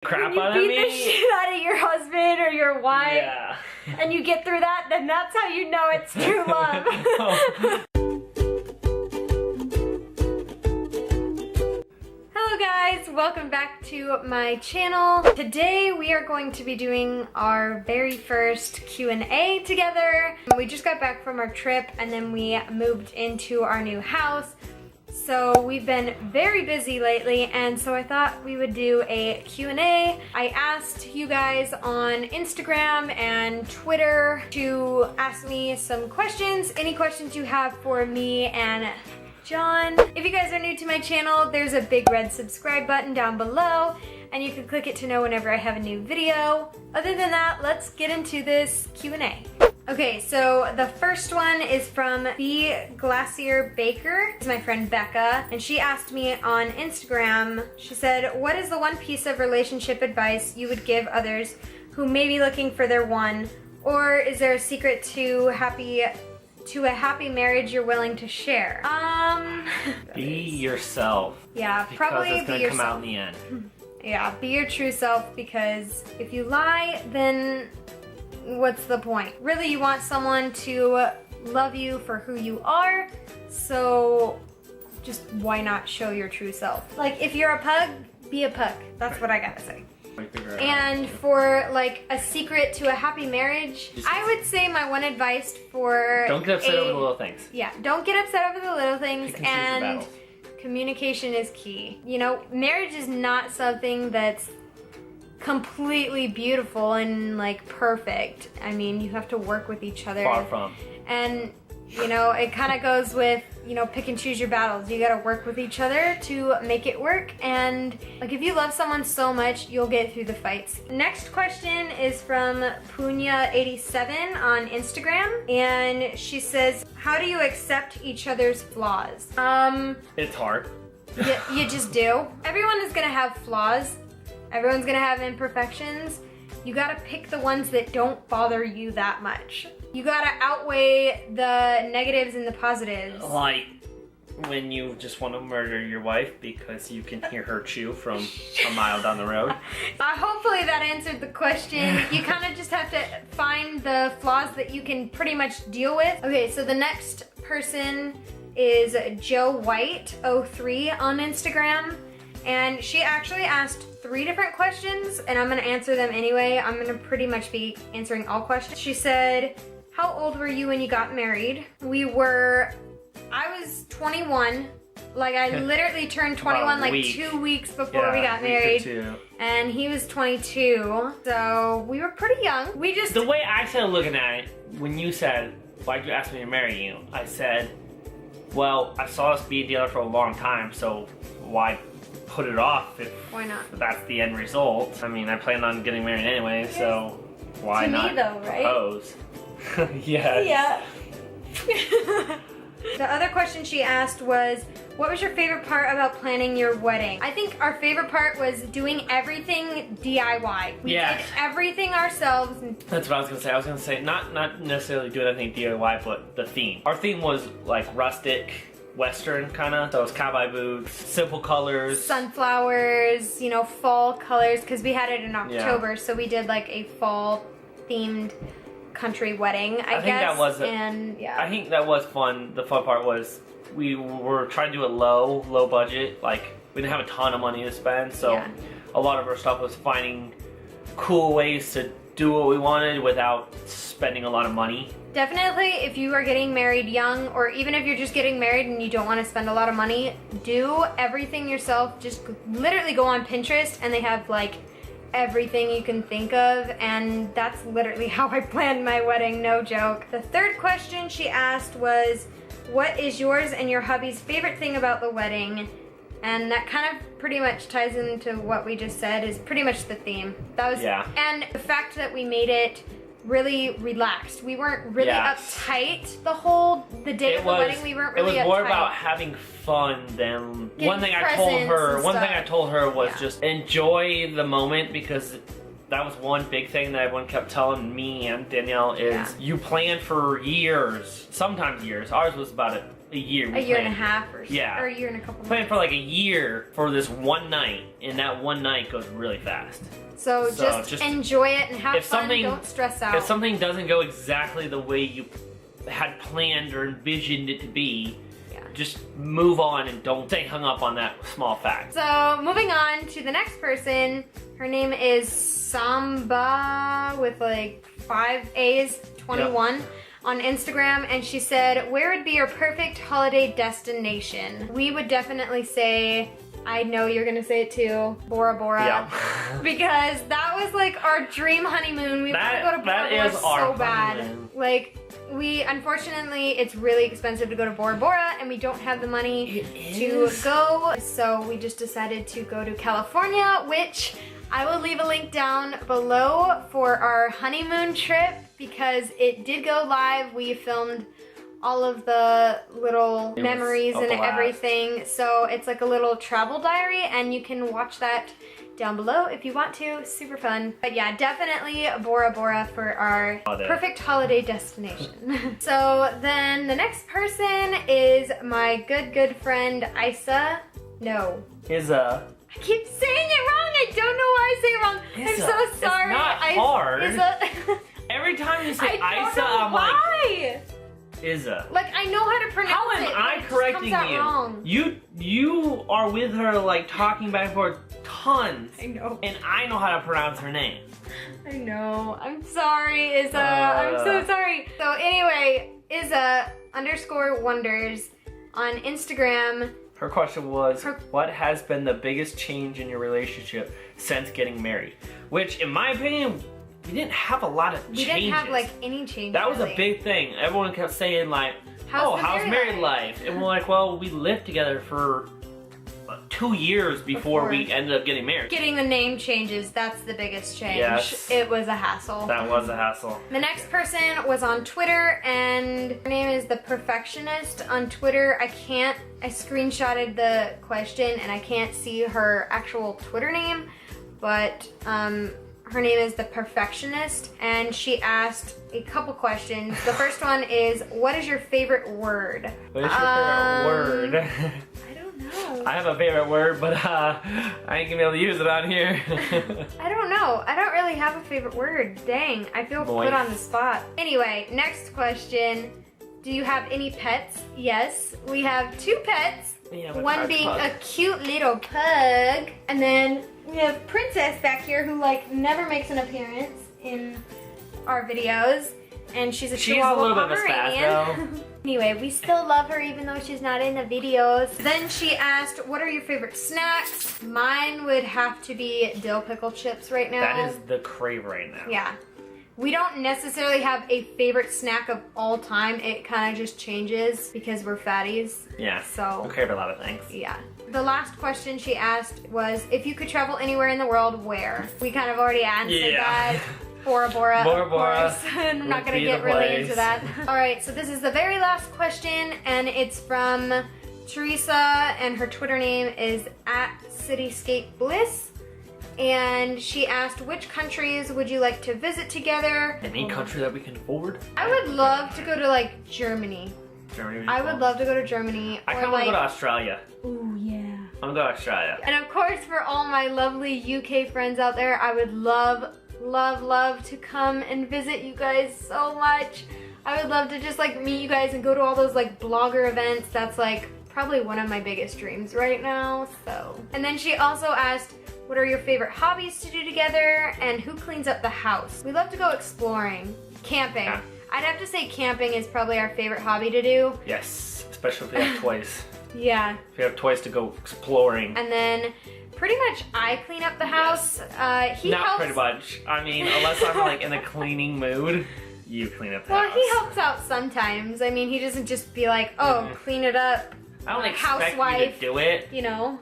crap when you out of beat me. the shit out of your husband or your wife, Yeah. and you get through that, then that's how you know it's true love. Hello guys, welcome back to my channel. Today we are going to be doing our very first Q&A together. We just got back from our trip and then we moved into our new house. So we've been very busy lately, and so I thought we would do a Q&A. I asked you guys on Instagram and Twitter to ask me some questions, any questions you have for me and John. If you guys are new to my channel, there's a big red subscribe button down below, and you can click it to know whenever I have a new video. Other than that, let's get into this Q&A. Okay, so the first one is from B. Glacier Baker. It's my friend Becca, and she asked me on Instagram, she said, what is the one piece of relationship advice you would give others who may be looking for their one? Or is there a secret to a happy marriage you're willing to share? Be yourself. Yeah, probably be yourself. Because it's gonna come out in the end. Yeah, be your true self, because if you lie, then what's the point? Really, you want someone to love you for who you are, so just why not show your true self? Like, if you're a pug, be a pug. That's what I gotta say. And for like a secret to a happy marriage, I would say my one advice for don't get upset over the little things. Yeah, don't get upset over the little things, and communication is key. You know, marriage is not something that's completely beautiful and like perfect. I mean, you have to work with each other. Far from. And you know, it kind of goes with, you know, pick and choose your battles. You gotta work with each other to make it work, and like if you love someone so much, you'll get through the fights. Next question is from Punya87 on Instagram, and she says, how do you accept each other's flaws? It's hard. You just do. Everyone is gonna have flaws. Everyone's gonna have imperfections. You gotta pick the ones that don't bother you that much. You gotta outweigh the negatives and the positives. Like when you just want to murder your wife because you can hear her chew from a mile down the road. Hopefully that answered the question. You kind of just have to find the flaws that you can pretty much deal with. Okay, so the next person is Joe White 03 on Instagram. And she actually asked 3 different questions, and I'm gonna answer them anyway. I'm gonna pretty much be answering all questions. She said, how old were you when you got married? I was 21. Like, I literally turned 21 like 2 weeks before we got married. And he was 22, so we were pretty young. The way I started looking at it, when you said, why'd you ask me to marry you? I said, well, I saw us be together for a long time, so why put it off why not? If that's the end result? I mean, I planned on getting married anyway, so why to not me, though, right? propose? Yes. Yeah. The other question she asked was, what was your favorite part about planning your wedding? I think our favorite part was doing everything DIY. We did everything ourselves. That's what I was gonna say. I was gonna say not necessarily doing anything DIY, but the theme. Our theme was like rustic, Western kind of. So it was cowboy boots, simple colors, sunflowers, you know, fall colors, because we had it in October, so we did like a fall themed country wedding, I guess. I think that was fun. The fun part was we were trying to do it low budget. Like, we didn't have a ton of money to spend, so a lot of our stuff was finding cool ways to do what we wanted without spending a lot of money. Definitely, if you are getting married young, or even if you're just getting married and you don't want to spend a lot of money, do everything yourself. Just literally go on Pinterest, and they have like everything you can think of, and that's literally how I planned my wedding, no joke. The third question she asked was, what is yours and your hubby's favorite thing about the wedding? And that kind of pretty much ties into what we just said, is pretty much the theme. That was, and the fact that we made it really relaxed. We weren't really uptight the day of the wedding. We weren't really uptight. It was more about having fun than one thing I told her was just enjoy the moment, because that was one big thing that everyone kept telling me and Danielle is you plan for years, sometimes years. Ours was about a year. A year and a half or so. Yeah. Or a year and a couple months. Planned for like a year for this one night, and that one night goes really fast. So just enjoy it and have fun. Don't stress out. If something doesn't go exactly the way you had planned or envisioned it to be, just move on and don't stay hung up on that small fact. So moving on to the next person. Her name is Samba with like 5 A's 21 on Instagram, and she said, where would be your perfect holiday destination? We would definitely say, I know you're gonna say it too, Bora Bora. Yeah. Because that was like our dream honeymoon. We want to go to Bora Bora so bad. Like, unfortunately, it's really expensive to go to Bora Bora, and we don't have the money to go. So we just decided to go to California, which I will leave a link down below for our honeymoon trip because it did go live. We filmed all of the little memories and everything. So it's like a little travel diary, and you can watch that down below if you want to. Super fun. But yeah, definitely Bora Bora for our perfect holiday destination. So then the next person is my good friend Isa. No. Isa. I keep saying it wrong. I don't know why I say it wrong. Isa. I'm so sorry. It's not hard. Isa. Every time you say Isa, I'm like, Isa. Like, I know how to pronounce it. How am I correcting you? Wrong. You are with her, like, talking back and forth tons. I know. And I know how to pronounce her name. I know. I'm sorry, Isa. I'm so sorry. So anyway, Isa_wonders on Instagram. Her question was, what has been the biggest change in your relationship since getting married? Which, in my opinion, we didn't have a lot of changes. We didn't have, like, any changes. That was a big thing. Everyone kept saying, like, how's married life? And we're like, well, we lived together for 2 years before we ended up getting married. Getting the name changes, that's the biggest change. Yes. It was a hassle. That was a hassle. The next person was on Twitter, and her name is The Perfectionist on Twitter. I screenshotted the question, and I can't see her actual Twitter name, but her name is The Perfectionist, and she asked a couple questions. The first one is, what is your favorite word? What is your favorite word? I don't know. I have a favorite word, but I ain't gonna be able to use it on here. I don't know. I don't really have a favorite word. Dang, I feel put on the spot. Anyway, next question. Do you have any pets? Yes, we have 2 pets. One being a cute little pug, and then we have Princess back here who like never makes an appearance in our videos, and she's a Chihuahua Pomeranian. Anyway, we still love her even though she's not in the videos. Then she asked, what are your favorite snacks? Mine would have to be dill pickle chips right now. That is the crave right now. Yeah. We don't necessarily have a favorite snack of all time. It kind of just changes because we're fatties. Yeah, so we crave a lot of things. Yeah. The last question she asked was, if you could travel anywhere in the world, where? We kind of already answered that. Bora Bora, of course. I'm not going to get really into that. All right, so this is the very last question, and it's from Teresa, and her Twitter name is @CityscapeBliss. And she asked, which countries would you like to visit together? Any country that we can afford? I would love to go to like Germany. Germany? I would love to go to Germany. I kind of want to go to Australia. Ooh, yeah. I'm going to go to Australia. And of course, for all my lovely UK friends out there, I would love to come and visit you guys so much. I would love to just like meet you guys and go to all those like blogger events. That's like probably one of my biggest dreams right now. So, and then she also asked, what are your favorite hobbies to do together, and who cleans up the house? We love to go exploring. Camping. Yeah. I'd have to say camping is probably our favorite hobby to do. Yes, especially if we have toys. Yeah. If we have toys to go exploring. And then pretty much I clean up the house. Yes. He helps. Not pretty much. I mean, unless I'm like in a cleaning mood, you clean up the house. Well, he helps out sometimes. I mean, he doesn't just be like, oh, clean it up. I don't expect you to do it. You know?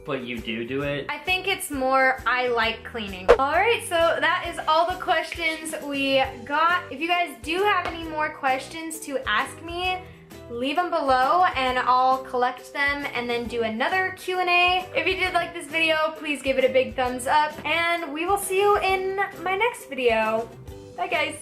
But you do it? I think it's more I like cleaning. Alright, so that is all the questions we got. If you guys do have any more questions to ask me, leave them below and I'll collect them and then do another Q&A. If you did like this video, please give it a big thumbs up, and we will see you in my next video. Bye guys.